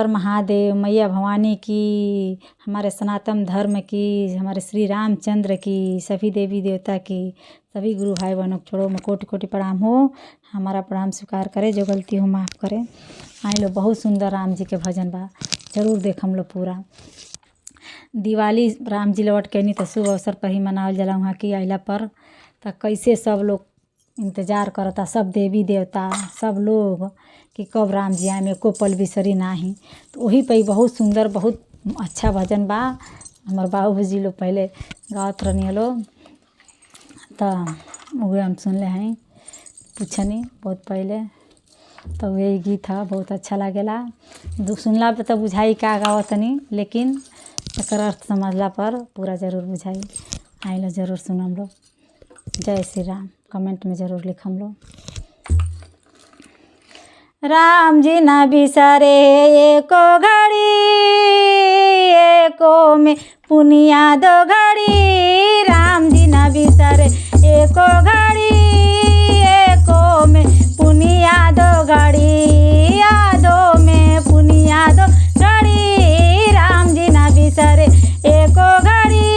हर महादेव, मैया भवानी की, हमारे सनातन धर्म की, हमारे श्री रामचंद्र की, सभी देवी देवता की, सभी गुरु भाई बहनों को छोड़ो में कोटि कोटि प्रणाम हो। हमारा प्रणाम स्वीकार करे, जो गलती हो माफ़ करे। आई लो बहुत सुंदर राम जी के भजन बा, जरूर देख हम लोग पूरा। दिवाली राम जी लौट के नहीं तो शुभ अवसर पर ही मनावल जाला वहाँ की आइला पर। तो कैसे सब लोग इंतज़ार करता, सब देवी देवता सब लोग कि कब राम जी आए, एको पल बिसरी नाही। तो वही पे बहुत सुंदर बहुत अच्छा भजन बा। हमार बाबू जी लोग पहले गावत रहनी लोग, तो वही हम सुनले हैं, पूछनी बहुत पहले। तो वही गीत था, बहुत अच्छा लागेला। सुनला पे तो बुझाई का गावतनी, लेकिन एकर अर्थ समझला पर पूरा जरूर बुझाई। आई लो जरूर सुन हम लोग। जय श्री राम, कमेंट में जरूर लिख हम लोग। राम जी न बिसरे एको घड़ी, एको में पुनिया दो घड़ी। राम जी न बिसरे एको घड़ी, एको में पुनिया दो घड़ी। यादों में पुनिया दो घड़ी। राम जी न बिसरे एको घड़ी,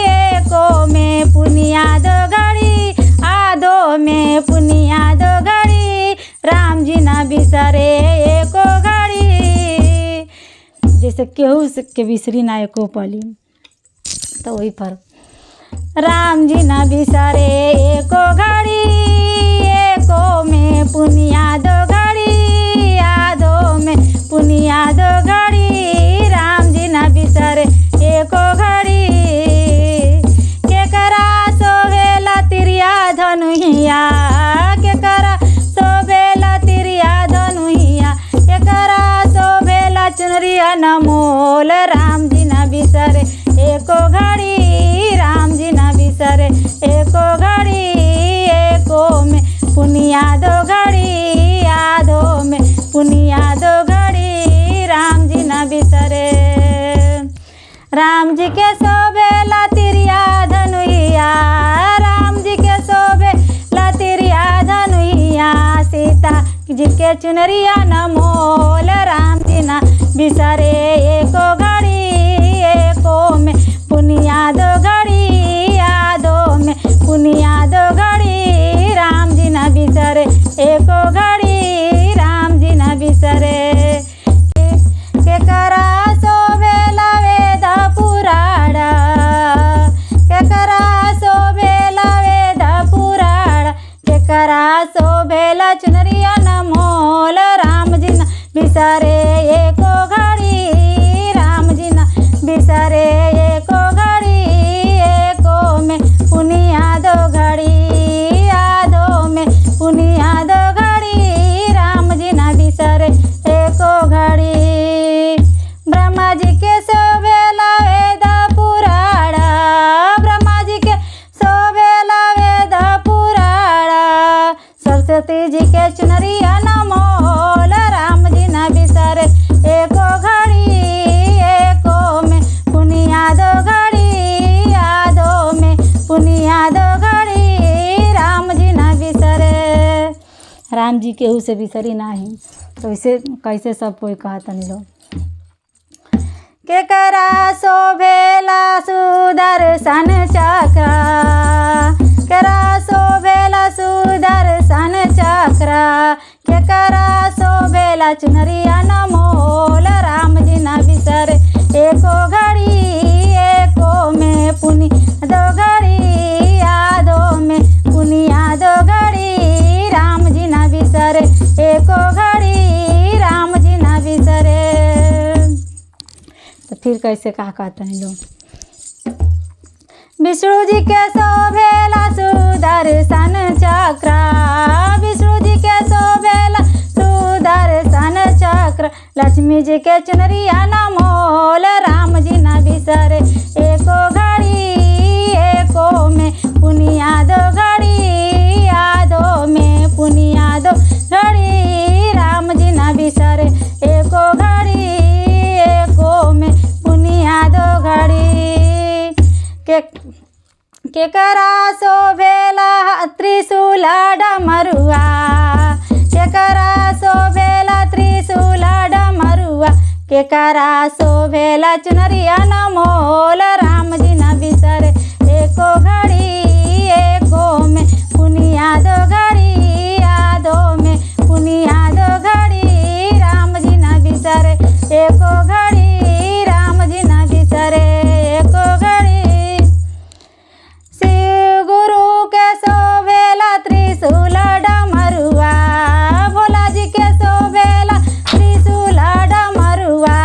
एको में पुनिया दो घड़ी। यादों में पुनिया दो घड़ी। राम जी न बिसरे एको घड़ी। जैसे केहू के बिसरी ना एको पली, तो वही पर राम जी न बिसरे एको घड़ी, एको में पुनिया दो घड़ी। यादों में पुनिया दो घड़ी। राम जी न बिसरे एको घड़ी। केकरा सोहेला तिरिया धनुहिया, केकरा सोभेला तिरिया धनुहिया। केकरा सोभेला चुनरिया नमोल। राम जी न बिसरे एको घड़ी। राम जी न बिसरे एको घड़ी, एको में पुनिया दो घड़ी। यादों में पुनिया दो घड़ी। राम जी न बिसरे। राम जी के शोभेला तिरिया धनुहिया। राम जी के शोभेला तिरिया धनुहिया। सीता जी के चुनरिया नमोल। राम जी न बिसरे एको घड़ी, एको में पुनिया दो घड़ी। यादों में पुनिया दो घड़ी। राम जी न बिसरे एको घड़ी। राम जी न बिसरे। केकरा शोभेला वेद पुराण, केकरा शोभेला वेद पुराण। केकरा शोभेला चुनरिया नमोल। राम जी न बिसरे एको घड़ी। राम जी न बिसरे एको घड़ी, एको में पुनिया दो घड़ी। यादों में पुनिया दो घड़ी। राम जी न बिसरे एको घड़ी। ब्रह्मा जी के शोभेला वेद पुराण। ब्रह्मा जी के शोभेला वेद पुराण। सरस्वती जी के चुनरिया नमोल। राम जी न बिसरे एको घड़ी, एको में पुनिया दो घड़ी। यादों में पुनिया दो घड़ी। राम जी न बिसरे। राम जी केहू से बिसरी नाही, तो इसे कैसे सब कोई कहतनी लोग। केकरा शोभेला सुदर्शन चक्र। केकरा शोभेला सुदर्शन चक्र। केकरा शोभेला चुनरिया नमोल। राम जी न बिसरे एको घड़ी, एको में पुनिया दो घड़ी। यादों में पुनिया दो घड़ी। राम जी न बिसरे एको घड़ी। राम जी न बिसरे। तो फिर कैसे कहा कहते हैं लोग। विष्णु जी के शोभेला सुदर्शन चक्र। विष्णु जी के शोभेला सुदर्शन चक्र। लक्ष्मी जी के चुनरिया नमोल। राम जी न बिसरे एको घड़ी, एको में पुनिया दो घड़ी। यादों में पुनिया दो घड़ी। राम जी न बिसरे एको घड़ी, एको में पुनिया दो घड़ी। केकरा शोभेला त्रिशूल डमरुआ। केकरा शोभेला त्रिशूल डमरुआ। केकरा शोभेला चुनरिया न मोल राम जी न बिसरे एको घड़ी एको में पुनिया दो घड़ी यादों में पुनिया दो घड़ी राम जी न बिसरे एको घड़ी राम जी न बिसरे एको घड़ी। शिव गुरु के शोभेला त्रिशूल डमरुआ भोला जी के शोभेला त्रिशूल डमरुआ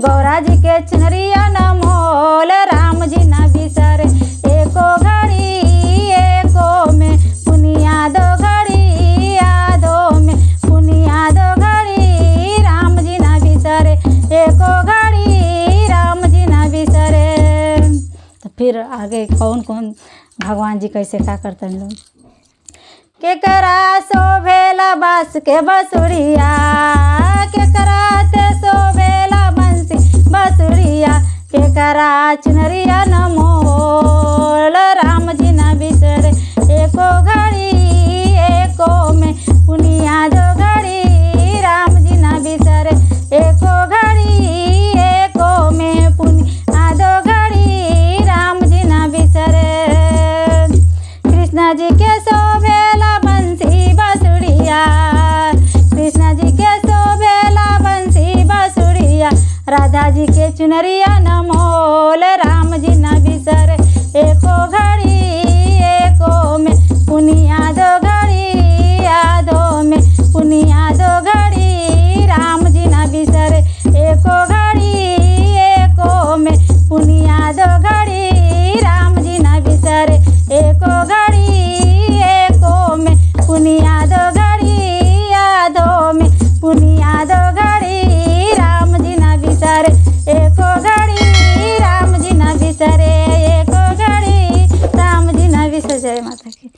गौरा जी के चुनरिया न मोल राम जी न बिसरे एको घड़ी एको में पुनिया दो घड़ी यादों में पुनिया दो घड़ी राम जी न बिसरे एको घड़ी राम जी न बिसरे। तो फिर आगे कौन कौन भगवान जी कैसे क्या करते हैं लोग। केकरा शोभेला बास के बसुरिया केकरा ते शोभेला बंसी बसुरिया केकरा चुनरिया न मोल राम जी न बिसरे एको घड़ी एको में पुनिया दो घड़ी राम जी न बिसरे एको घड़ी एको में पुनिया दो घड़ी राम जी न बिसरे। कृष्ण जी के शोभेला बंसी बसुरिया कृष्ण जी के शोभेला बंसी बसुरिया राधा जी के चुनरिया न मोल राम जी न बिसरे एको घड़ी एको में पुनिया दो घड़ी यादों में पुनिया दो घड़ी राम जी न बिसरे एको घड़ी एको में पुनिया दो घड़ी राम जी न बिसरे एको घड़ी एको में पुनिया दो घड़ी यादों में पुनिया दो घड़ी राम जी न बिसरे एको घड़ी राम जी न बिसरे एको घड़ी राम जी न बिसरे। जय माता की।